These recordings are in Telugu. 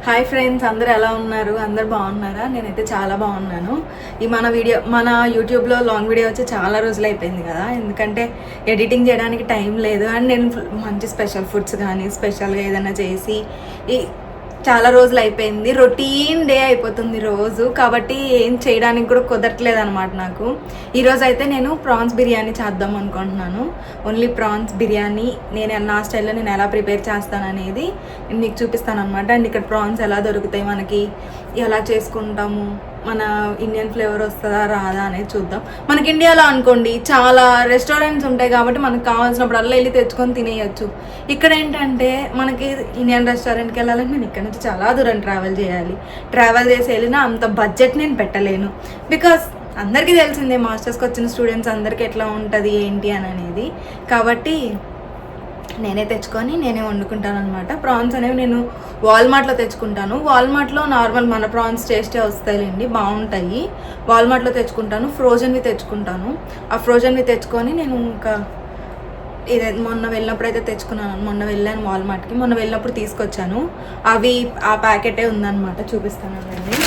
హాయ్ ఫ్రెండ్స్, అందరూ ఎలా ఉన్నారు? అందరు బాగున్నారా? నేనైతే చాలా బాగున్నాను. ఈ మన యూట్యూబ్లో లాంగ్ వీడియో వచ్చి చాలా రోజులు అయిపోయింది కదా, ఎందుకంటే ఎడిటింగ్ చేయడానికి టైం లేదు. అండ్ నేను మంచి స్పెషల్ ఫుడ్స్ కానీ స్పెషల్గా ఏదైనా చేసి చాలా రోజులు అయిపోయింది. రొటీన్ డే అయిపోతుంది రోజు, కాబట్టి ఏం చేయడానికి కూడా కుదరట్లేదు అనమాట నాకు. ఈరోజు అయితే నేను ప్రాన్స్ బిర్యానీ చేద్దాం అనుకుంటున్నాను. ఓన్లీ ప్రాన్స్ బిర్యానీ నేను నా స్టైల్లో నేను ఎలా ప్రిపేర్ చేస్తాను అనేది నేను మీకు చూపిస్తాను అనమాట. అండ్ ఇక్కడ ప్రాన్స్ ఎలా దొరుకుతాయి, మనకి ఎలా చేసుకుంటాము, మన ఇండియన్ ఫ్లేవర్ వస్తుందా రాదా అనేది చూద్దాం. మనకి ఇండియాలో అనుకోండి చాలా రెస్టారెంట్స్ ఉంటాయి కాబట్టి మనకు కావాల్సినప్పుడల్లా వెళ్ళి తెచ్చుకొని తినేయచ్చు. ఇక్కడ ఏంటంటే మనకి ఇండియన్ రెస్టారెంట్కి వెళ్ళాలంటే నేను ఇక్కడ నుంచి చాలా దూరం ట్రావెల్ చేసి వెళ్ళినా అంత బడ్జెట్ నేను పెట్టలేను. బికాస్ అందరికీ తెలిసిందే మాస్టర్స్కి వచ్చిన స్టూడెంట్స్ అందరికీ ఎట్లా ఉంటుంది ఏంటి అని అనేది. కాబట్టి నేనే తెచ్చుకొని నేనే వండుకుంటాను అనమాట. ప్రాన్స్ అనేవి నేను వాల్మార్ట్లో తెచ్చుకుంటాను. వాల్మార్ట్లో నార్మల్ మన ప్రాన్స్ టేస్టే వస్తాయిలేండి, బాగుంటాయి. వాల్మార్ట్లో తెచ్చుకుంటాను. ఫ్రోజన్వి తెచ్చుకుంటాను. ఆ ఫ్రోజన్వి తెచ్చుకొని నేను ఇంకా మొన్న వెళ్ళినప్పుడు అయితే మొన్న వెళ్ళాను వాల్మార్ట్కి. మొన్న వెళ్ళినప్పుడు తీసుకొచ్చాను. అవి ఆ ప్యాకెటే ఉందన్నమాట, చూపిస్తాను అండి.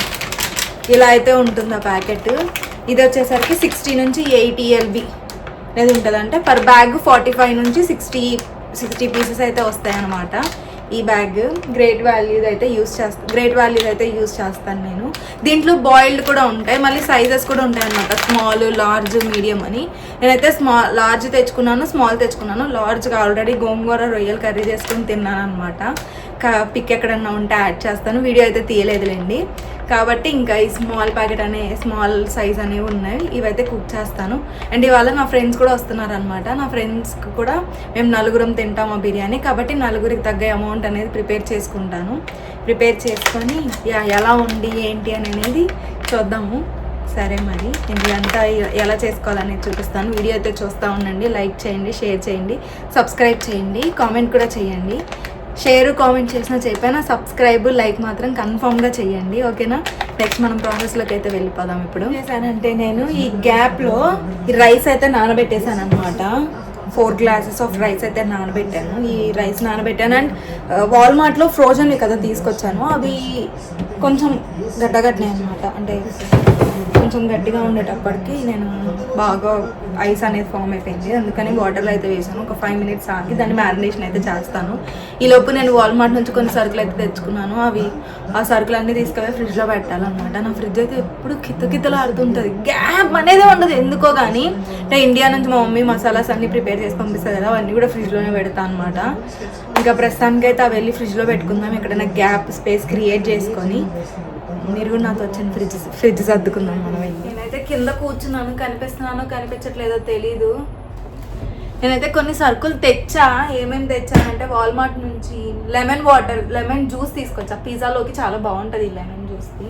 ఇలా అయితే ఉంటుంది ఆ ప్యాకెట్. ఇది వచ్చేసరికి 60 నుంచి 80 LB అనేది ఉంటుంది. అంటే పర్ బ్యాగ్ 45 నుంచి 60 పీసెస్ అయితే వస్తాయి అన్నమాట. ఈ బ్యాగ్ గ్రేట్ వాల్యూస్ అయితే యూస్ చేస్తాను నేను. దీంట్లో బాయిల్డ్ కూడా ఉంటాయి, మళ్ళీ సైజెస్ కూడా ఉంటాయి అన్నమాట. స్మాల్, లార్జ్, మీడియం అని. నేనైతే లార్జ్ తెచ్చుకున్నాను, స్మాల్ తెచ్చుకున్నాను. లార్జ్గా ఆల్రెడీ గోంగూర రొయ్యలు కర్రీ చేసుకుని తిన్నాను అనమాట. పిక్ ఎక్కడన్నా ఉంటే యాడ్ చేస్తాను, వీడియో అయితే తీయలేదులేండి. కాబట్టి ఇంకా ఈ స్మాల్ సైజ్ అనేవి ఉన్నాయి, ఇవైతే కుక్ చేస్తాను. అండ్ ఇవాళ నా ఫ్రెండ్స్ కూడా వస్తున్నారనమాట. నా ఫ్రెండ్స్కి కూడా మేము 4 తింటాం ఆ బిర్యానీ, కాబట్టి 4కి తగ్గ అమౌంట్ అనేది ప్రిపేర్ చేసుకొని ఎలా ఉంది ఏంటి అనేది చూద్దాము. సరే, మరి ఇదంతా ఎలా చేసుకోవాలనేది చూపిస్తాను. వీడియో అయితే చూస్తూ ఉండండి. లైక్ చేయండి, షేర్ చేయండి, సబ్స్క్రైబ్ చేయండి, కామెంట్ కూడా చేయండి. కామెంట్ చేసినా చెప్పైనా సబ్స్క్రైబ్, లైక్ మాత్రం కన్ఫామ్గా చేయండి, ఓకేనా? నెక్స్ట్ మనం ప్రాసెస్లోకి అయితే వెళ్ళిపోదాం. ఇప్పుడు చేశానంటే నేను ఈ గ్యాప్లో ఈ రైస్ అయితే నానబెట్టేశాను అనమాట. 4 గ్లాసెస్ ఆఫ్ రైస్ అయితే నానబెట్టాను. ఈ రైస్ నానబెట్టాను. అండ్ వాల్మార్ట్లో ఫ్రోజన్వి కదా తీసుకొచ్చాను, అవి కొంచెం గడ్డగట్టినాయి అనమాట. అంటే కొంచెం గట్టిగా ఉండేటప్పటికి నేను బాగా ఐస్ అనేది ఫామ్ అయిపోయింది. అందుకని వాటర్లో అయితే వేసాను. ఒక 5 minutes ఆగి దాన్ని మ్యారినేషన్ అయితే చేస్తాను. ఈలోపు నేను వాల్మార్ట్ నుంచి కొన్ని సరుకులు అయితే తెచ్చుకున్నాను. ఆ సరుకులన్నీ తీసుకెళ్ళి ఫ్రిడ్జ్లో పెట్టాలన్నమాట. నా ఫ్రిడ్జ్ అయితే ఎప్పుడు కిత్తలాడుతుంటుంది, గ్యాప్ అనేది ఉండదు ఎందుకో కానీ. అంటే ఇండియా నుంచి మా మమ్మీ మసాలాస్ అన్నీ ప్రిపేర్ చేసి పంపిస్తుంది కదా, అవన్నీ కూడా ఫ్రిడ్జ్లోనే పెడతాను అనమాట. ఇంకా ప్రస్తుతానికైతే అవి వెళ్ళి ఫ్రిడ్జ్లో పెట్టుకుందాం, ఎక్కడైనా గ్యాప్ స్పేస్ క్రియేట్ చేసుకొని. మీరు కూడా నాతో వచ్చిన ఫ్రిడ్జ్ సర్దుకుందాం మనం. నేనైతే కింద కూర్చున్నాను, కనిపించట్లేదో తెలీదు. నేనైతే కొన్ని సరుకులు తెచ్చా. ఏమేమి తెచ్చానంటే వాల్మార్ట్ నుంచి లెమన్ జ్యూస్ తీసుకొచ్చా. పిజ్జాలోకి చాలా బాగుంటుంది ఈ లెమన్ జ్యూస్ది.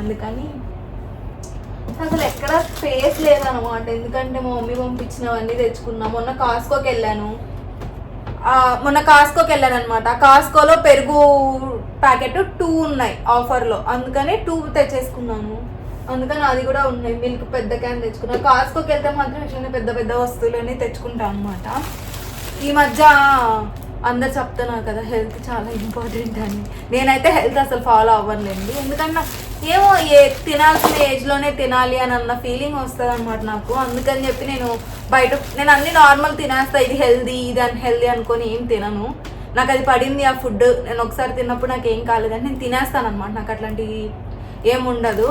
అందుకని అసలు ఎక్కడ స్పేస్ లేదనమాట, ఎందుకంటే మా మమ్మీ పంపించినవన్నీ తెచ్చుకున్నా. మొన్న కాస్కోకి వెళ్ళాను అనమాట. కాస్కోలో పెరుగు ప్యాకెట్ 2 ఉన్నాయి ఆఫర్లో, అందుకని 2 తెచ్చేసుకున్నాను. అందుకని అది కూడా ఉన్నాయి. మిల్క్ పెద్ద క్యాన్ తెచ్చుకున్నాను. కాస్కోకి వెళ్తే మాత్రం ఇట్లనే పెద్ద వస్తువులన్నీ తెచ్చుకుంటాను అనమాట. ఈ మధ్య అందరు చెప్తున్నారు కదా హెల్త్ చాలా ఇంపార్టెంట్ అని. నేనైతే హెల్త్ అసలు ఫాలో అవ్వనులేండి, ఎందుకంటే ఏమో తినాల్సిన ఏజ్లోనే తినాలి అని అన్న ఫీలింగ్ వస్తుంది అనమాట నాకు. అందుకని చెప్పి నేను అన్ని నార్మల్ తినేస్తా. ఇది హెల్దీ, ఇది అన్హెల్దీ అనుకొని ఏం తినను. నాకు అది పడింది ఆ ఫుడ్. నేను ఒకసారి తిన్నప్పుడు నాకు ఏం కాలేదని నేను తినేస్తాను అనమాట. నాకు అట్లాంటివి ఏముండదు.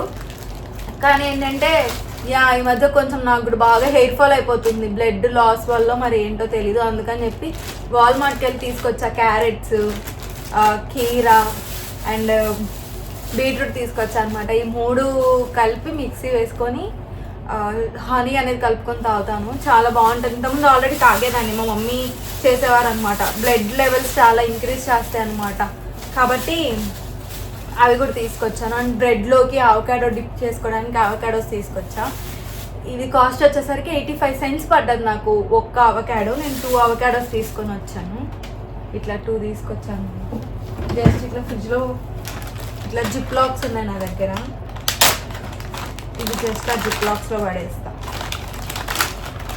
కానీ ఏంటంటే ఈ మధ్య కొంచెం నాకు కూడా బాగా హెయిర్ ఫాల్ అయిపోతుంది, బ్లడ్ లాస్ వల్ల మరి ఏంటో తెలీదు. అందుకని చెప్పి వాల్మార్ట్కి వెళ్ళి తీసుకొచ్చా. క్యారెట్స్, కీరా అండ్ బీట్రూట్ తీసుకొచ్చా అనమాట. ఈ 3 కలిపి మిక్సీ వేసుకొని హనీ అనేది కలుపుకొని తాగుతాను, చాలా బాగుంటుంది. ఇంతకుముందు ఆల్రెడీ తాగేదాన్ని, మా మమ్మీ చేసేవారు అనమాట. బ్లడ్ లెవెల్స్ చాలా ఇంక్రీజ్ చేస్తాయి అనమాట. కాబట్టి అవి కూడా తీసుకొచ్చాను. అండ్ బ్రెడ్లోకి అవకాడో డిప్ చేసుకోవడానికి అవకాడోస్ తీసుకొచ్చా. ఇది కాస్ట్ వచ్చేసరికి 85 cents పడ్డది నాకు ఒక్క అవకాడో. నేను 2 అవకాడోస్ తీసుకొని వచ్చాను. ఇట్లా 2 తీసుకొచ్చాను. జస్ట్ ఇట్లా ఫ్రిడ్జ్లో ఇట్లా జిప్ లాక్స్ ఉన్నాయి నా దగ్గర. ఇది జస్ట్ ఆ జిప్ లాక్స్లో పడేస్తా.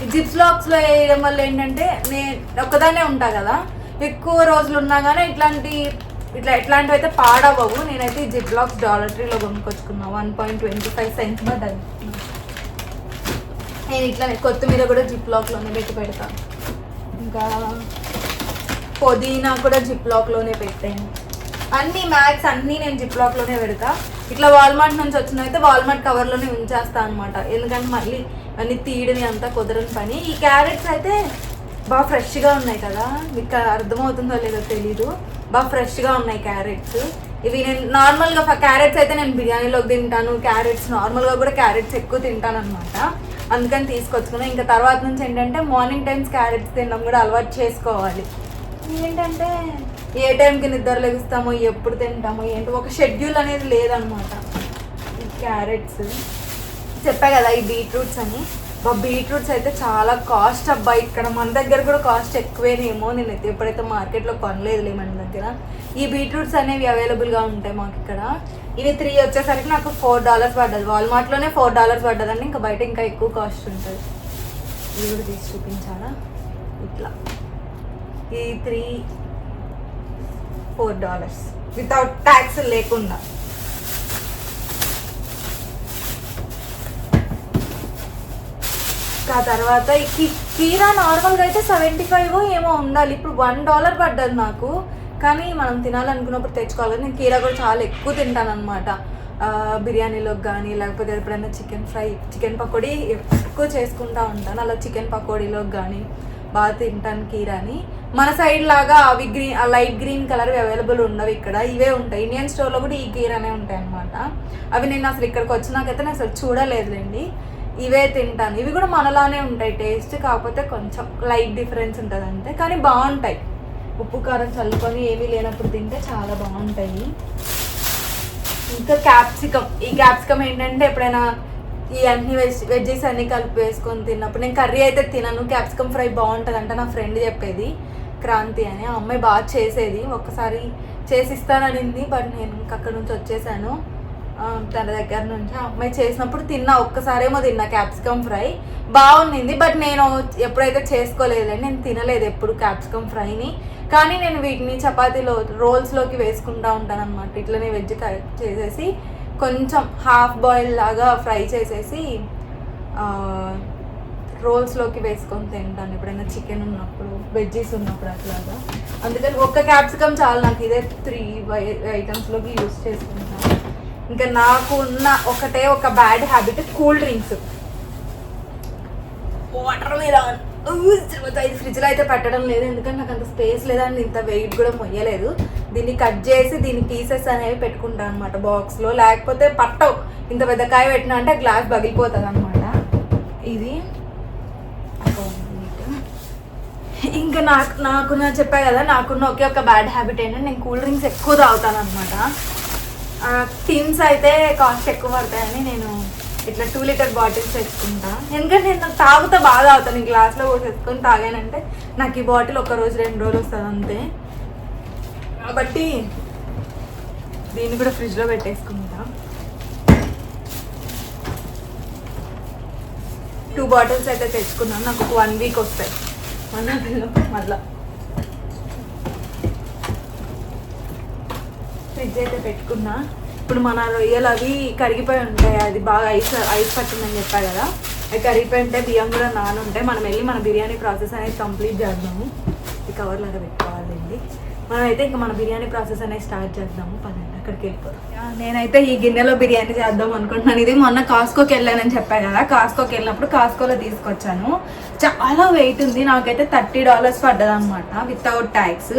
ఈ జిప్ లాక్స్లో వేయడం వల్ల ఏంటంటే నేను ఒక్కదాన్నే ఉంటా కదా, ఎక్కువ రోజులు ఉన్నా కానీ ఇట్లాంటి ఇట్లా ఎట్లాంటివి అయితే పాడవవు. నేనైతే ఈ జిప్ లాక్స్ డాలర్ ట్రీలో కొనుక్కొచ్చుకున్నా, 1.25 cents పడ్డది. నేను ఇట్లానే కొత్తిమీర కూడా జిప్ లాక్లోనే పెట్టి పెడతాను. ఇంకా పుదీనా కూడా జిప్ లాక్లోనే పెట్టాను. అన్నీ మ్యాక్స్ అన్నీ నేను జిప్ లాక్లోనే పెడతా. ఇట్లా వాల్మార్ట్ నుంచి వచ్చినైతే వాల్మార్ట్ కవర్లోనే ఉంచేస్తాను అనమాట. ఎందుకంటే మళ్ళీ అన్నీ తీయడని అంతా కుదరని పని. ఈ క్యారెట్స్ అయితే బాగా ఫ్రెష్గా ఉన్నాయి కదా, మీకు అర్థమవుతుందో లేదో తెలీదు, బాగా ఫ్రెష్గా ఉన్నాయి క్యారెట్స్. ఇవి నేను నార్మల్గా క్యారెట్స్ అయితే నేను బిర్యానీలోకి తింటాను, క్యారెట్స్ నార్మల్గా కూడా క్యారెట్స్ ఎక్కువ తింటాను అనమాట. అందుకని తీసుకొచ్చుకున్నాను. ఇంకా తర్వాత నుంచి ఏంటంటే మార్నింగ్ టైమ్స్ క్యారెట్స్ తినడం కూడా అలవాటు చేసుకోవాలి. ఏంటంటే ఏ టైంకి నిద్ర లెగుస్తామో, ఎప్పుడు తింటామో ఏంటో ఒక షెడ్యూల్ అనేది లేదనమాట. ఈ క్యారెట్స్ చెప్పా కదా, ఈ బీట్రూట్స్ అని. బీట్రూట్స్ అయితే చాలా కాస్ట్ అబ్బా. ఇక్కడ మన దగ్గర కూడా కాస్ట్ ఎక్కువేనేమో, నేనైతే ఎప్పుడైతే మార్కెట్లో కొనలేదులే మన దగ్గర. ఈ బీట్రూట్స్ అనేవి అవైలబుల్గా ఉంటాయి మాకు ఇక్కడ. ఇవి 3 వచ్చేసరికి నాకు $4 పడ్డది. వాల్మార్ట్లోనే $4 పడ్డదండి. ఇంకా బయట ఇంకా ఎక్కువ కాస్ట్ ఉంటుంది. ఇవి కూడా తీసి చూపించాలా, ఇట్లా ఈ 3 $4 వితౌట్ ట్యాక్స్ లేకుండా. ఆ తర్వాత ఈ కీరా నార్మల్గా అయితే 75 ఏమో ఉండాలి. ఇప్పుడు $1 పడ్డది నాకు. కానీ మనం తినాలనుకున్నప్పుడు తెచ్చుకోవాలి. నేను కీరా కూడా చాలా ఎక్కువ తింటాను అనమాట. బిర్యానీలోకి కానీ, లేకపోతే ఎప్పుడైనా చికెన్ పకోడీ ఎక్కువ చేసుకుంటూ ఉంటాను. అలా చికెన్ పకోడీలోకి కానీ బాగా తింటాను కీరాని. మన సైడ్ లాగా అవి లైట్ గ్రీన్ కలర్ అవైలబుల్ ఉండవు ఇక్కడ, ఇవే ఉంటాయి. ఇండియన్ స్టోర్లో కూడా ఈ కీరానే ఉంటాయి అనమాట. అవి నేను అసలు ఇక్కడికి వచ్చినాకైతే నేను అసలు చూడలేదులేండి. ఇవే తింటాను. ఇవి కూడా మనలానే ఉంటాయి టేస్ట్, కాకపోతే కొంచెం లైట్ డిఫరెన్స్ ఉంటుంది అంతే. కానీ బాగుంటాయి. ఉప్పు కారం చల్లుకొని ఏమీ లేనప్పుడు తింటే చాలా బాగుంటాయి. ఇంకా క్యాప్సికమ్. ఈ క్యాప్సికమ్ ఏంటంటే ఎప్పుడైనా ఈ అన్ని వెజ్జెస్ అన్నీ కలిపి వేసుకొని తిన్నప్పుడు, నేను కర్రీ అయితే తినను, క్యాప్సికమ్ ఫ్రై బాగుంటుంది అంటే నా ఫ్రెండ్ చెప్పేది, క్రాంతి అని. ఆ అమ్మాయి బాగా చేసేది. ఒక్కసారి చేసిస్తాననింది, బట్ నేను అక్కడ నుంచి వచ్చేసాను తన దగ్గర నుంచి. ఆ అమ్మాయి చేసినప్పుడు తిన్నా, ఒక్కసారేమో తిన్నా క్యాప్సికమ్ ఫ్రై, బాగుండింది. బట్ నేను ఎప్పుడైతే చేసుకోలేదండి, నేను తినలేదు ఎప్పుడు క్యాప్సికమ్ ఫ్రైని. కానీ నేను వీటిని చపాతీలో రోల్స్లోకి వేసుకుంటూ ఉంటాను అనమాట. ఇట్లనే వెజ్ చేసేసి కొంచెం హాఫ్ బాయిల్ లాగా ఫ్రై చేసేసి రోల్స్లోకి వేసుకొని తింటాను ఎప్పుడైనా చికెన్ ఉన్నప్పుడు, వెజ్జీస్ ఉన్నప్పుడు అట్లాగా. అందుకని ఒక్క క్యాప్సికమ్ చాలా నాకు. ఇదే 3 ఐటమ్స్లోకి యూస్ చేసుకుంటాను. ఇంకా నాకు ఉన్న ఒక bad habit cool drinks. Watermelon ఇది ఫ్రిడ్జ్లో అయితే పెట్టడం లేదు, ఎందుకంటే నాకు అంత స్పేస్ లేదని ఇంత వెయిట్ కూడా మొయ్యలేదు. దీన్ని కట్ చేసి దీని పీసెస్ అనేవి పెట్టుకుంటాను అనమాట బాక్స్లో, లేకపోతే పట్టవు. ఇంత పెద్ద కాయ పెట్టినా అంటే గ్లాస్ పగిలిపోతుంది అనమాట. ఇది ఇంకా నాకు చెప్పా కదా, నాకున్న ఒక బ్యాడ్ హ్యాబిట్ ఏంటంటే నేను కూల్ డ్రింక్స్ ఎక్కువ తాగుతాను అనమాట. టిన్స్ అయితే కాస్ట్ ఎక్కువ పడతాయని నేను ఇట్లా 2 లీటర్ బాటిల్స్ తెచ్చుకుంటా. ఎందుకంటే నేను తాగుతా బాగా తాగుతాను. ఈ గ్లాస్లో పోసేసుకొని తాగానంటే నాకు ఈ బాటిల్ 1 రోజు 2 రోజులు వస్తుంది అంతే. కాబట్టి దీన్ని కూడా ఫ్రిడ్జ్లో పెట్టేసుకుంటా. 2 బాటిల్స్ అయితే తెచ్చుకున్నాను. నాకు 1 వీక్ వస్తాయి. మళ్ళా ఫ్రిడ్జ్ అయితే పెట్టుకున్నా. ఇప్పుడు మన రొయ్యలు అవి కరిగిపోయి ఉంటాయి, అది బాగా ఐస్ పట్టిందని చెప్పా కదా, అవి కరిగిపోయి ఉంటాయి. బియ్యం కూడా నానుంటాయి. మనం వెళ్ళి మన బిర్యానీ ప్రాసెస్ అనేది కంప్లీట్ చేద్దాము. ఈ కవర్లో పెట్టుకోవాలండి. మనమైతే ఇంకా మన బిర్యానీ ప్రాసెస్ అనేది స్టార్ట్ చేద్దాము. పదండి అక్కడికి వెళ్ళిపోతాం. నేనైతే ఈ గిన్నెలో బిర్యానీ చేద్దాం అనుకుంటున్నాను. ఇది మొన్న కాస్కోకి వెళ్ళానని చెప్పా కదా, కాస్కోకి వెళ్ళినప్పుడు కాస్కోలో తీసుకొచ్చాను. చాలా వెయిట్ ఉంది. నాకైతే $30 పడ్డది అనమాట వితౌట్ ట్యాక్స్.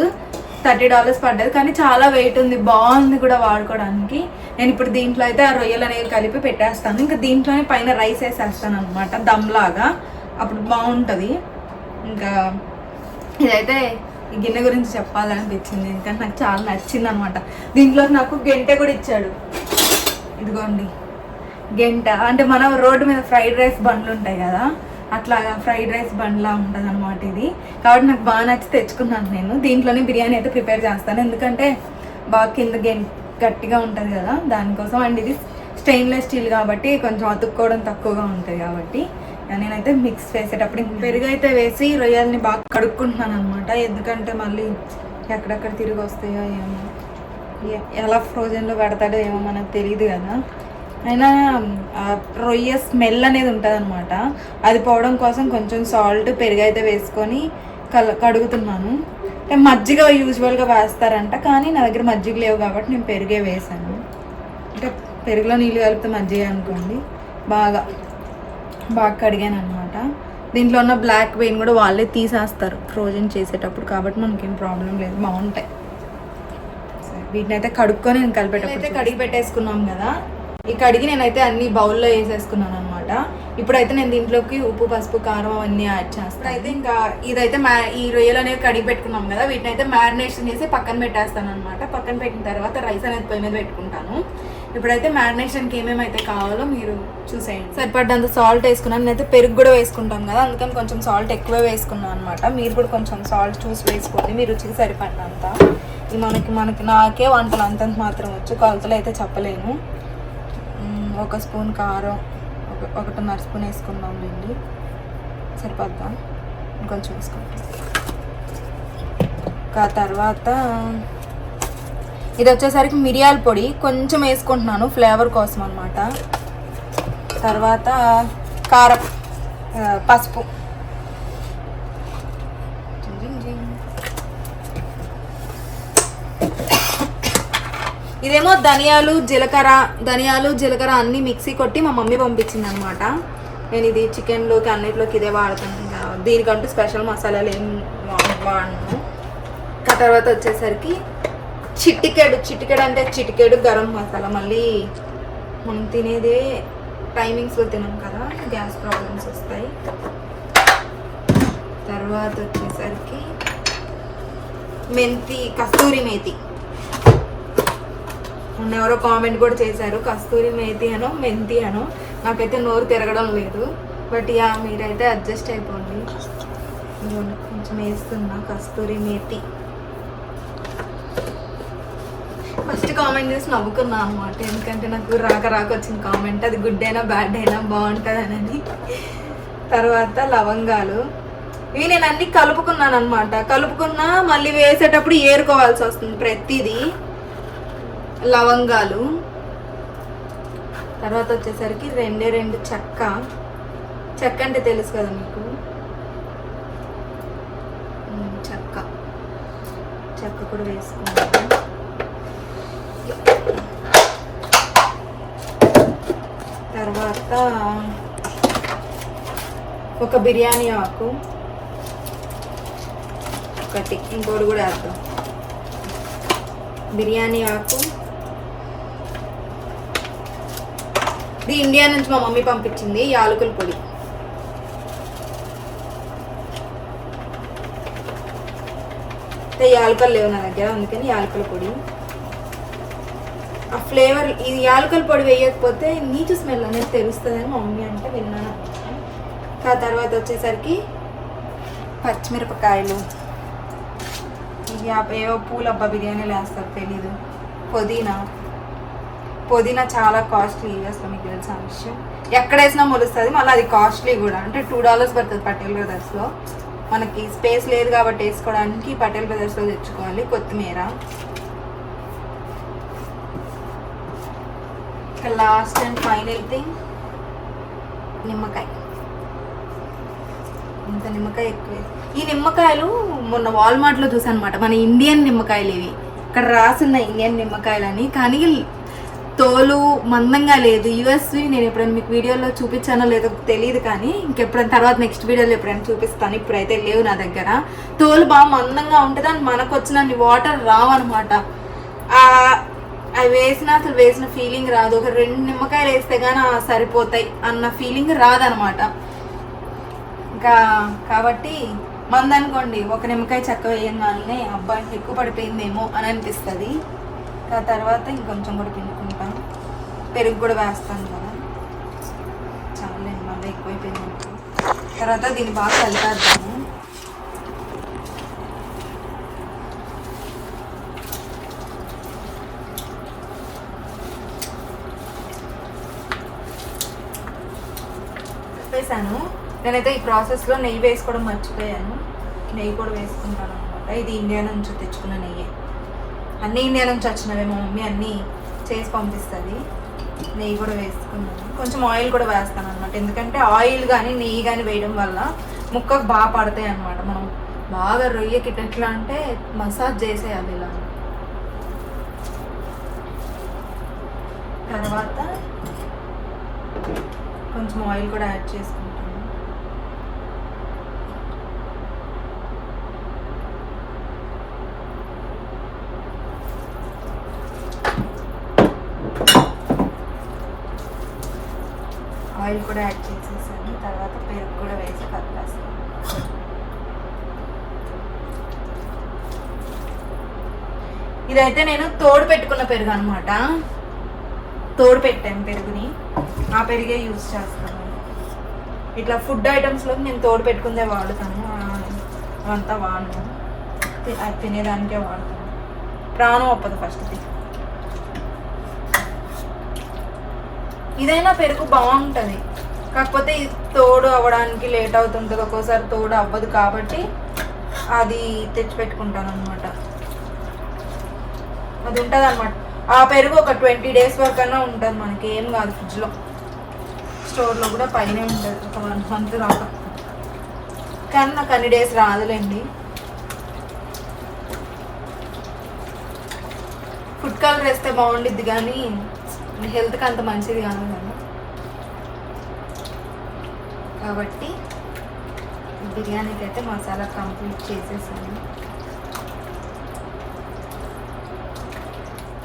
$30 పడ్డది, కానీ చాలా వెయిట్ ఉంది. బాగుంది కూడా వాడుకోవడానికి. నేను ఇప్పుడు దీంట్లో అయితే ఆ రొయ్యలు అనేవి కలిపి పెట్టేస్తాను. ఇంకా దీంట్లోనే పైన రైస్ వేసేస్తాను అనమాట, దమ్లాగా. అప్పుడు బాగుంటుంది. ఇంకా ఇదైతే ఈ గిన్నె గురించి చెప్పాలనిపించింది, ఎందుకంటే నాకు చాలా నచ్చింది అనమాట. దీంట్లో నాకు గెంటె కూడా ఇచ్చాడు. ఇదిగోండి గెంట. అంటే మనం రోడ్డు మీద ఫ్రైడ్ రైస్ బండ్లు ఉంటాయి కదా, అట్లాగా ఫ్రైడ్ రైస్ బండ్లా ఉంటుంది అనమాట ఇది. కాబట్టి నాకు బాగా నచ్చి తెచ్చుకున్నాను నేను. దీంట్లోనే బిర్యానీ అయితే ప్రిపేర్ చేస్తాను, ఎందుకంటే బాగా కింద గట్టిగా ఉంటుంది కదా, దానికోసం. అండ్ ఇది స్టెయిన్లెస్ స్టీల్ కాబట్టి కొంచెం అతుక్కోవడం తక్కువగా ఉంటుంది కాబట్టి నేనైతే మిక్స్ చేసేటప్పుడు పెరుగు అయితే వేసి రొయ్యల్ని బాగా కడుక్కుంటున్నాను అనమాట. ఎందుకంటే మళ్ళీ ఎక్కడెక్కడ తిరిగి వస్తాయో ఏమో. ఎలా ఫ్రోజన్లో పెడతాడో ఏమో మనకు తెలియదు కదా. అయినా రొయ్య స్మెల్ అనేది ఉంటుంది అనమాట. అది పోవడం కోసం కొంచెం సాల్ట్ పెరుగు అయితే వేసుకొని కడుగుతున్నాను. అంటే మజ్జిగ యూజువల్గా వేస్తారంట, కానీ నా దగ్గర మజ్జిగ లేవు కాబట్టి నేను పెరుగే వేసాను. అంటే పెరుగులో నీళ్ళు కలిపితే మజ్జిగ అనుకోండి. బాగా కడిగాను అనమాట. దీంట్లో ఉన్న బ్లాక్ వెయిన్ కూడా వాళ్ళే తీసేస్తారు ఫ్రోజన్ చేసేటప్పుడు, కాబట్టి మనకేం ప్రాబ్లం లేదు, బాగుంటాయి. వీటిని అయితే కడుక్కొని నేను కలిపేటప్పుడు కడిగి పెట్టేసుకున్నాం కదా. ఈ కడిగి నేనైతే అన్ని బౌల్లో వేసేసుకున్నాను అనమాట. ఇప్పుడైతే నేను దీంట్లోకి ఉప్పు, పసుపు, కారం అవన్నీ యాడ్ చేస్తాను. అయితే ఇంకా ఇదైతే ఈ రొయ్యలు అనేవి కడిగి పెట్టుకున్నాం కదా, వీటిని అయితే మ్యారినేషన్ చేసి పక్కన పెట్టేస్తాను అనమాట. పక్కన పెట్టిన తర్వాత రైస్ అనేది పొయ్యి మీద పెట్టుకుంటాను. ఇప్పుడైతే మ్యారినేషన్కి ఏమేమైతే కావాలో మీరు చూసేయండి. సరిపడ్డంత సాల్ట్ వేసుకున్నాను. నేనైతే పెరుగు కూడా వేసుకుంటాం కదా, అందుకని కొంచెం సాల్ట్ ఎక్కువ వేసుకున్నాను అనమాట. మీరు కూడా కొంచెం సాల్ట్ చూసి వేసుకోండి, మీ రుచికి సరిపడినంత. ఇది మనకి నాకే వంటలు అంతంత మాత్రం వచ్చు, కొలతలు అయితే చెప్పలేను. 1 స్పూన్ కారం, 1.5 స్పూన్ వేసుకుందాం లేండి, సరిపోద్దా, ఇంకొంచెం వేసుకుంటాం. తర్వాత ఇది వచ్చేసరికి మిరియాల పొడి కొంచెం వేసుకుంటున్నాను ఫ్లేవర్ కోసం అనమాట. తర్వాత కారం, పసుపు, ఇదేమో ధనియాలు జీలకర్ర అన్నీ మిక్సీ కొట్టి మా మమ్మీ పంపించింది అనమాట. నేను ఇది చికెన్లోకి అన్నిటిలోకి ఇదే వాడుతాను, దీనికంటూ స్పెషల్ మసాలాలు ఏం వాడను. ఆ తర్వాత వచ్చేసరికి చిటికెడు అంటే చిటికెడు గరం మసాలా. మళ్ళీ మనం తినేదే టైమింగ్స్లో తినాం కదా, గ్యాస్ ప్రాబ్లమ్స్ వస్తాయి. తర్వాత వచ్చేసరికి కస్తూరి మేతి. మొన్న ఎవరో కామెంట్ కూడా చేశారు, కస్తూరి మేతి అనో మెంతి అనో, నాకైతే నోరు తిరగడం లేదు. బట్ మీరైతే అడ్జస్ట్ అయిపోండి. కొంచెం వేస్తున్నా కస్తూరి మేతి. ఫస్ట్ కామెంట్ చేసి నవ్వుకున్నా అనమాట, ఎందుకంటే నాకు రాక వచ్చిన కామెంట్, అది గుడ్ అయినా బ్యాడ్ అయినా బాగుంటుందనని. తర్వాత లవంగాలు, ఇవి నేను అన్ని కలుపుకున్నాను అనమాట. కలుపుకున్నా మళ్ళీ వేసేటప్పుడు ఏరుకోవాల్సి వస్తుంది ప్రతిదీ. లవంగాలు, తర్వాత వచ్చేసరికి 2 చెక్క అంటే తెలుసు కదా మీకు, చెక్క కూడా వేసుకున్నాను. తర్వాత ఒక బిర్యానీ ఆకు ఒకటి, ఇంకోటి కూడా వేద్దాం. బిర్యానీ ఆకు ఇది ఇండియా నుంచి మా మమ్మీ పంపించింది, యాలకుల పొడి. యాలకలు లేవు నా దగ్గర, అందుకని యాలకుల పొడి. ఆ ఫ్లేవర్, ఇది యాలకుల పొడి వేయకపోతే నీచు స్మెల్ అనేది తెలుస్తుందని మా మమ్మీ అంటే విన్నాను. ఆ తర్వాత వచ్చేసరికి పచ్చిమిరపకాయలు, ఇవి ఏవో పూలబ్బా బిర్యానీలు వేస్తారు తెలీదు. పుదీనా చాలా కాస్ట్లీ, అసలు మీకు తెలిసిన విషయం. ఎక్కడ వేసినా మొలుస్తుంది, మళ్ళీ అది కాస్ట్లీ కూడా. అంటే $2 పడుతుంది పటేల్ బ్రదర్స్లో. మనకి స్పేస్ లేదు కాబట్టి వేసుకోవడానికి పటేల్ బ్రదర్స్లో తెచ్చుకోవాలి. కొత్తిమీర, లాస్ట్ అండ్ ఫైనల్ థింగ్ నిమ్మకాయ. ఇంత నిమ్మకాయ ఎక్కువ. ఈ నిమ్మకాయలు మొన్న వాల్మార్ట్లో చూసాను అనమాట, మన ఇండియన్ నిమ్మకాయలు ఇవి. ఇక్కడ రాసున్న ఇండియన్ నిమ్మకాయలని, కానీ తోలు మందంగా లేదు. యూఎస్వి నేను ఎప్పుడైనా మీకు వీడియోలో చూపించానో లేదో తెలియదు, కానీ ఇంకెప్పుడైనా తర్వాత నెక్స్ట్ వీడియోలో ఎప్పుడైనా చూపిస్తాను. ఇప్పుడైతే లేవు నా దగ్గర. తోలు బాగా మందంగా ఉంటుంది, అని మనకు వచ్చిన వాటర్ రావన్నమాట. అవి వేసిన ఫీలింగ్ రాదు. ఒక 2 నిమ్మకాయలు వేస్తే కానీ సరిపోతాయి అన్న ఫీలింగ్ రాదనమాట. ఇంకా కాబట్టి మందనుకోండి, ఒక నిమ్మకాయ చెక్క వేయంగానే అబ్బాయికి ఎక్కువ పడిపోయిందేమో అని అనిపిస్తుంది. ఆ తర్వాత ఇంకొంచెం కూడా పిండుకుంటాం. పెరుగు కూడా వేస్తాను కదా, చాలా మళ్ళీ ఎక్కువైపోయింది. తర్వాత దీన్ని బాగా కలిపేద్దాము. వేసాను. నేనైతే ఈ ప్రాసెస్లో నెయ్యి వేసుకోవడం మర్చిపోయాను. నెయ్యి కూడా వేసుకుంటాను అనమాట. ఇది ఇండియా నుంచి తెచ్చుకున్న నెయ్యి. అన్నీ ఇండియా నుంచి వచ్చినవే, మా మమ్మీ అన్నీ చేసి పంపిస్తుంది. నెయ్యి కూడా వేసుకున్నాను, కొంచెం ఆయిల్ కూడా వేస్తాను అనమాట. ఎందుకంటే ఆయిల్ కానీ నెయ్యి కానీ వేయడం వల్ల ముక్కకు బాగా పడతాయి అనమాట. మనం బాగా రొయ్యకి ఎట్లా అంటే మసాజ్ చేసేయాలి ఇలా. తర్వాత కొంచెం ఆయిల్ కూడా యాడ్ చేసుకుంటాను. ఆయిల్ కూడా యాడ్ చేసేసాను. తర్వాత పెరుగు కూడా వేసి కలిపేస్తాను. ఇదైతే నేను తోడు పెట్టుకున్న పెరుగు అనమాట. తోడు పెట్టాను పెరుగుని, ఆ పెరిగే యూజ్ చేస్తాను. ఇట్లా ఫుడ్ ఐటమ్స్లో నేను తోడు పెట్టుకుందే వాడుతాను, అవంతా వాడను, అది తినేదానికే వాడతాను. ప్రాణం ఒప్పదు ఫస్ట్. ఇదైనా పెరుగు బాగుంటుంది, కాకపోతే ఇది తోడు అవ్వడానికి లేట్ అవుతుంటుంది, ఒక్కోసారి తోడు అవ్వదు. కాబట్టి అది తెచ్చిపెట్టుకుంటాను అనమాట. అది ఉంటుంది అనమాట. ఆ పెరుగు ఒక 20 days వరకు అన్నా ఉంటుంది, మనకి ఏం కాదు. ఫ్రిడ్జ్లో స్టోర్లో కూడా పైనే ఉంటుంది, ఒక 1 month దాకా. కానీ నాకు అన్ని డేస్ రాదులేండి. ఫుడ్ కలర్ వేస్తే బాగుండిద్ది కానీ హెల్త్కి అంత మంచిది కాదు కదా. కాబట్టి బిర్యానీకి అయితే మసాలా కంప్లీట్ చేసేసాను.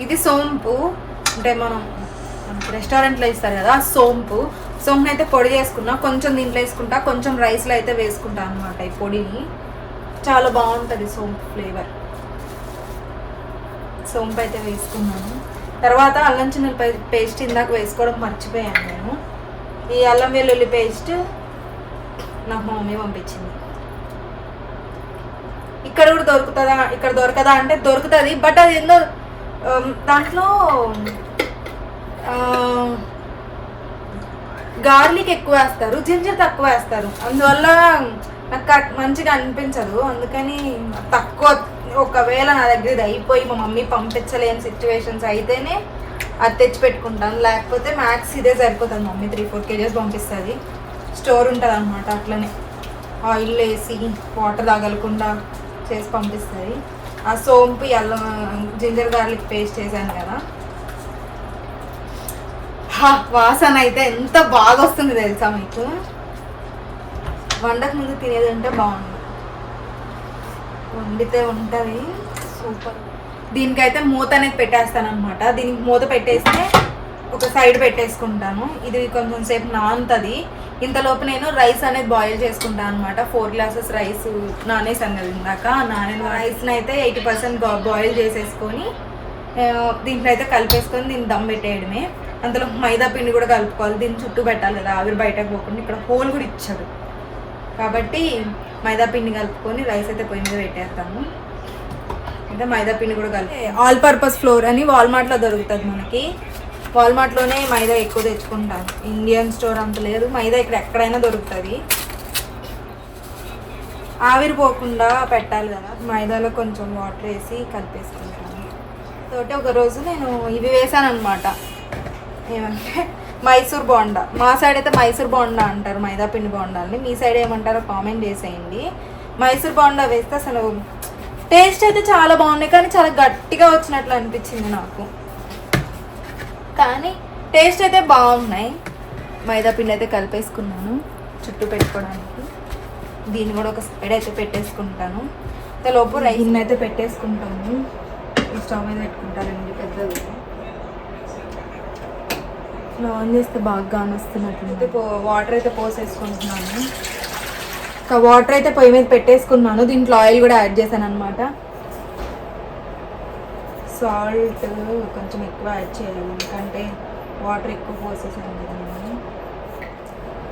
ఇది సోంపు, అంటే మనం రెస్టారెంట్లో ఇస్తారు కదా, సోంపుని అయితే పొడి చేసుకున్నా. కొంచెం దీంట్లో వేసుకుంటా, కొంచెం రైస్లో అయితే వేసుకుంటా అనమాట. ఈ పొడిని చాలా బాగుంటుంది సోంపు ఫ్లేవర్. సోంపు అయితే వేసుకున్నాను. తర్వాత అల్లం చిన్నుల్లిపాయ పేస్ట్ ఇందాక వేసుకోవడం మర్చిపోయాను నేను. ఈ అల్లం వెల్లుల్లి పేస్ట్ నాకు మా మమ్మీ పంపించింది. ఇక్కడ కూడా దొరుకుతుందా, ఇక్కడ దొరకదా అంటే దొరుకుతుంది, బట్ అది ఏందో దాంట్లో గార్లిక్ ఎక్కువ వేస్తారు, జింజర్ తక్కువ వేస్తారు. అందువల్ల నాకు మంచిగా అనిపించదు. అందుకని తక్కువ, ఒకవేళ నా దగ్గర ఇది అయిపోయి మా మమ్మీ పంపించలేని సిచ్యువేషన్స్ అయితేనే అది తెచ్చి పెట్టుకుంటాను. లేకపోతే మ్యాక్స్ ఇదే సరిపోతుంది. మమ్మీ 3-4 kgs పంపిస్తుంది. స్టోర్ ఉంటుంది అనమాట. అట్లనే ఆయిల్ వేసి వాటర్ తాగలకుండా చేసి పంపిస్తుంది. ఆ సోంపు అల్లం జింజర్ గార్లిక్ పేస్ట్ చేశాను కదా, వాసన అయితే ఎంత బాగా వస్తుంది తెలుసా మీకు. వండక ముందు తినేదంటే బాగుంది, వండితే ఉంటుంది సూపర్. దీనికైతే మూత అనేది పెట్టేస్తాను అనమాట. దీనికి మూత పెట్టేస్తే ఒక సైడ్ పెట్టేసుకుంటాను. ఇది కొంచెం సేపు నానుతుంది. ఇంతలోపు నేను రైస్ అనేది బాయిల్ చేసుకుంటాను అనమాట. 4 glasses రైస్ నానేసాను కదా ఇందాక. నానిన రైస్ని అయితే 80% బాయిల్ చేసేసుకొని దీంట్లో అయితే కలిపేసుకొని దీన్ని దమ్ పెట్టేయడమే. అందులో మైదా పిండి కూడా కలుపుకోవాలి, దీన్ని చుట్టూ పెట్టాలి కదా ఆవిరి బయటకు పోకుండా. ఇక్కడ హోల్ కూడా ఇచ్చాడు కాబట్టి మైదా పిండి కలుపుకొని రైస్ అయితే పొయ్యి మీద పెట్టేస్తాము. అంటే మైదా పిండి కూడా కలిపి ఆల్ పర్పస్ ఫ్లోర్ అని వాల్మార్ట్లో దొరుకుతుంది మనకి. వాల్మార్ట్లోనే మైదా ఎక్కువ తెచ్చుకుంటాను, ఇండియన్ స్టోర్ అంత లేదు. మైదా ఇక్కడ ఎక్కడైనా దొరుకుతుంది. ఆవిరిపోకుండా పెట్టాలి కదా, మైదాలో కొంచెం వాటర్ వేసి కలిపేసుకుంటాను. తోటి ఒకరోజు నేను ఇవి వేసాను అనమాట, ఏమంటే మైసూర్ బోండా. మా సైడ్ అయితే మైసూర్ బోండా అంటారు మైదా పిండి బోండాలని, మీ సైడ్ ఏమంటారో కామెంట్ చేసేయండి. మైసూర్ బోండా వేస్తే అసలు టేస్ట్ అయితే చాలా బాగున్నాయి, కానీ చాలా గట్టిగా వచ్చినట్లు అనిపించింది నాకు. కానీ టేస్ట్ అయితే బాగున్నాయి. మైదా పిండి అయితే కలిపేసుకున్నాను చుట్టూ పెట్టుకోవడానికి. దీన్ని కూడా ఒక సైడ్ అయితే పెట్టేసుకుంటాను. లోపు రైస్ని అయితే పెట్టేసుకుంటాను. స్టవ్ మీద పెట్టుకుంటానండి పెద్దది. ఆన్ చేస్తే బాగా కానొస్తున్నట్టు. వాటర్ అయితే పోసేసుకుంటున్నాను. ఇంకా వాటర్ అయితే పొయ్యి మీద పెట్టేసుకున్నాను. దీంట్లో ఆయిల్ కూడా యాడ్ చేశాను అనమాట. సాల్ట్ కొంచెం ఎక్కువ యాడ్ చేయాలి, ఎందుకంటే వాటర్ ఎక్కువ పోసేసాను కదా నేను.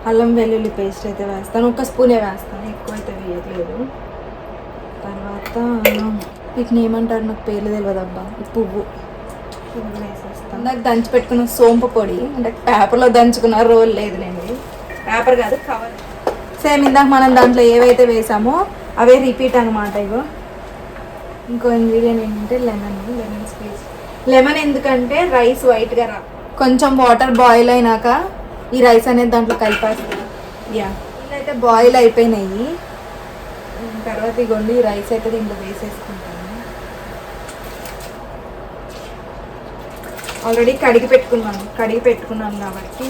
అల్లం వెల్లుల్లి పేస్ట్ అయితే వేస్తాను, 1 స్పూనే వేస్తాను, ఎక్కువ అయితే వేయట్లేదు. తర్వాత వీటిని ఏమంటారు నాకు పేర్లు తెలియదు అబ్బా. పువ్వు వేసేస్తాను. నాకు దంచి పెట్టుకున్న సోంపు పొడి, అంటే పేపర్లో దంచుకున్న రోల్ లేదులేండి, పేపర్ కాదు కవర్. సేమ్ ఇందాక మనం దాంట్లో ఏవైతే వేసామో అవే రిపీట్ అనమాట. ఇగో ఇంకో ఇంగ్రీడియంట్ ఏంటంటే లెమన్ లెమన్ ఎందుకంటే రైస్ వైట్గా రా. కొంచెం వాటర్ బాయిల్ అయినాక ఈ రైస్ అనేది దాంట్లో కలిపేస్తాను. యా అయితే బాయిల్ అయిపోయినాయి. తర్వాత ఇగోండి ఈ రైస్ అయితే దీంట్లో వేసేసుకుంటాను. ఆల్రెడీ కడిగి పెట్టుకున్నాను కాబట్టి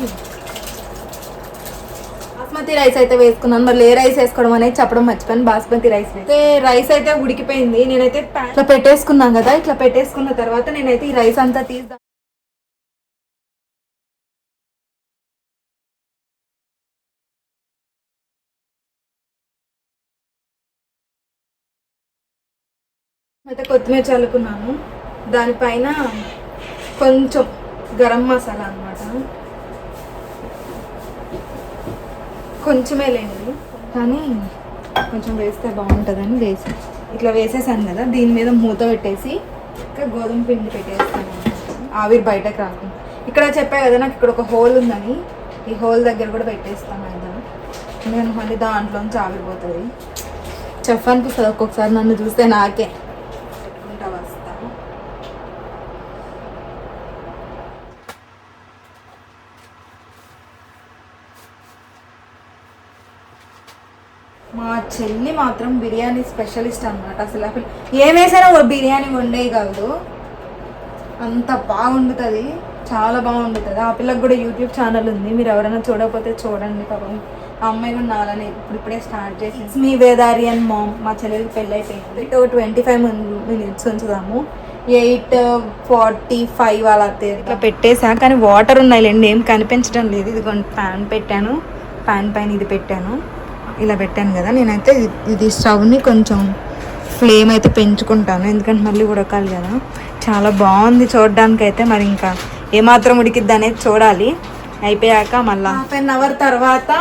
బాస్మతి రైస్ అయితే వేసుకున్నాను. మళ్ళీ ఏ రైస్ వేసుకోవడం అనేది చెప్పడం మర్చిపోయాను. బాస్మతి రైస్ అయితే రైస్ ఉడికిపోయింది. నేనైతే ఇట్లా పెట్టేసుకున్నాను కదా, ఇట్లా పెట్టేసుకున్న తర్వాత నేనైతే ఈ రైస్ అంతా తీద్దాం అయితే కొత్తిమీర చల్లుకున్నాను. దానిపైన కొంచెం గరం మసాలా అన్నమాట, కొంచెమే లేండి కానీ కొంచెం వేస్తే బాగుంటుందని వేసి ఇట్లా వేసేసాను కదా. దీని మీద మూత పెట్టేసి ఇంకా గోధుమ పిండి పెట్టేస్తాను, ఆవిరి బయటకు రాకుండా. ఇక్కడ చెప్పా కదా నాకు ఇక్కడ ఒక హోల్ ఉందని, ఈ హోల్ దగ్గర కూడా పెట్టేస్తాను కదా. నేను మళ్ళీ దాంట్లోంచి ఆవిరిపోతుంది. చెఫ్ అనిపిస్తుంది ఒక్కొక్కసారి నన్ను చూస్తే నాకే. పెట్టుకుంటా వస్తాను. మా చెల్లి మాత్రం బిర్యానీ స్పెషలిస్ట్ అనమాట. అసలు ఏమేసారో బిర్యానీ వండేయగలదు, అంత బాగుండుతుంది, చాలా బాగుండుతుంది. ఆ పిల్లకి కూడా యూట్యూబ్ ఛానల్ ఉంది, మీరు ఎవరైనా చూడకపోతే చూడండి. పాపం ఆ అమ్మాయి కూడా నాలని ఇప్పుడిప్పుడే స్టార్ట్ చేసింది. మీ వేదారియన్ మామ్. మా చెల్లెలకి పెళ్ళి అయిపోయింది. 25 minutes ఉంచుదాము. 8:45 అలా ఇట్లా పెట్టేసా, కానీ వాటర్ ఉన్నాయిలేండి, ఏం కనిపించడం లేదు. ఇది కొన్ని ప్యాన్ పెట్టాను, ప్యాన్ పైన ఇది పెట్టాను, ఇలా పెట్టాను కదా. నేనైతే ఇది స్టవ్ని కొంచెం ఫ్లేమ్ అయితే పెంచుకుంటాను, ఎందుకంటే మళ్ళీ ఉడకాలి కదా. చాలా బాగుంది చూడడానికి అయితే. మరి ఇంకా ఏమాత్రం ఉడికిద్ది అనేది చూడాలి. అయిపోయాక మళ్ళీ 1/2 hour తర్వాత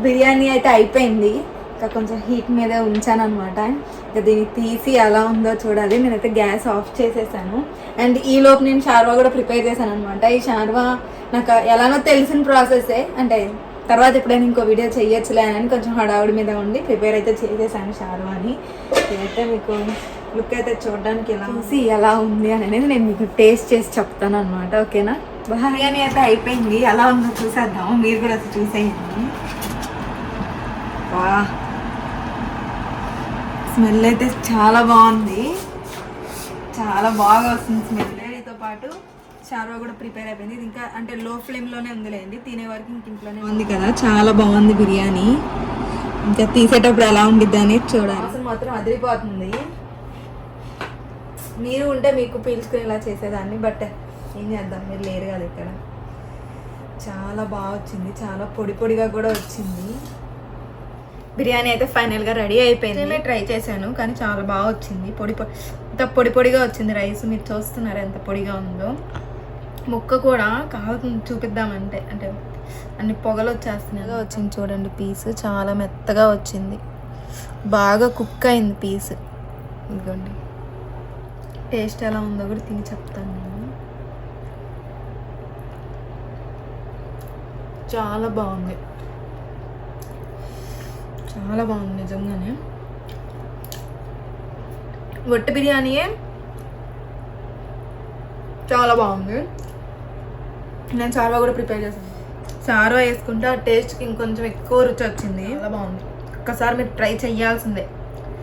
బిర్యానీ అయితే అయిపోయింది. ఇంకా కొంచెం హీట్ మీద ఉంచాను అనమాట. ఇంకా దీన్ని తీసి ఎలా ఉందో చూడాలి. నేనైతే గ్యాస్ ఆఫ్ చేసేసాను. అండ్ ఈలోపు నేను షార్వా కూడా ప్రిపేర్ చేశాను అనమాట. ఈ షార్వా నాకు ఎలానో తెలిసిన ప్రాసెసే, అంటే తర్వాత ఎప్పుడైనా ఇంకో వీడియో చేయొచ్చులే అని కొంచెం హడావుడి మీద ఉండి ప్రిపేర్ అయితే చేసేసాను షార్వాని. ఇదైతే మీకు లుక్ అయితే చూడడానికి ఎలా ఉంది అనేది నేను మీకు టేస్ట్ చేసి చెప్తాను అనమాట. ఓకేనా? బిర్యానీ అయితే అయిపోయింది, ఎలా ఉందో చూసేద్దాము. మీరు కూడా చూసేయండి. వా, స్మెల్ అయితే చాలా బాగుంది, చాలా బాగా వస్తుంది స్మెల్. దీనితో పాటు షార్వా కూడా ప్రిపేర్ అయిపోయింది. ఇది ఇంకా అంటే లో ఫ్లేమ్లోనే ఉందిలేండి, తినే వరకు ఇంక ఇంట్లోనే ఉంది కదా. చాలా బాగుంది బిర్యానీ. ఇంకా తీసేటప్పుడు ఎలా ఉండిద్ది అనేది చూడాలి. అసలు మాత్రం అదిరిపోతుంది. మీరు ఉంటే మీకు పీల్చుకుని ఇలా చేసేదాన్ని, బట్ ఏం చేద్దాం, మీరు లేరు కదా ఇక్కడ. చాలా బాగా వచ్చింది, చాలా పొడి పొడిగా కూడా వచ్చింది. బిర్యానీ అయితే ఫైనల్గా రెడీ అయిపోయింది. నేను ట్రై చేశాను కానీ చాలా బాగా వచ్చింది. ఇంత పొడి పొడిగా వచ్చింది రైస్. మీరు చూస్తున్నారు ఎంత పొడిగా ఉందో. ముక్క కూడా కావాల్సింది చూపిద్దామంటే అంటే అన్ని పొగలు వచ్చేస్తున్నాయి. వచ్చింది చూడండి, పీస్ చాలా మెత్తగా వచ్చింది, బాగా కుక్ అయింది పీస్. ఇదిగోండి, టేస్ట్ ఎలా ఉందో కూడా తిని చెప్తాను నేను. చాలా బాగుంది, చాలా బాగుంది నిజంగానే. వట్టి బిర్యానీయే చాలా బాగుంది. నేను షార్వా కూడా ప్రిపేర్ చేశాను. షార్వా వేసుకుంటే ఆ టేస్ట్కి ఇంకొంచెం ఎక్కువ రుచి వచ్చింది, చాలా బాగుంది. ఒక్కసారి మీరు ట్రై చేయాల్సిందే.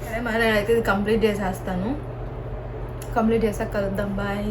సరే మరి నేనైతే ఇది కంప్లీట్ చేసేస్తాను. కంప్లీట్ చేసాక కలుద్దాం. బాయ్.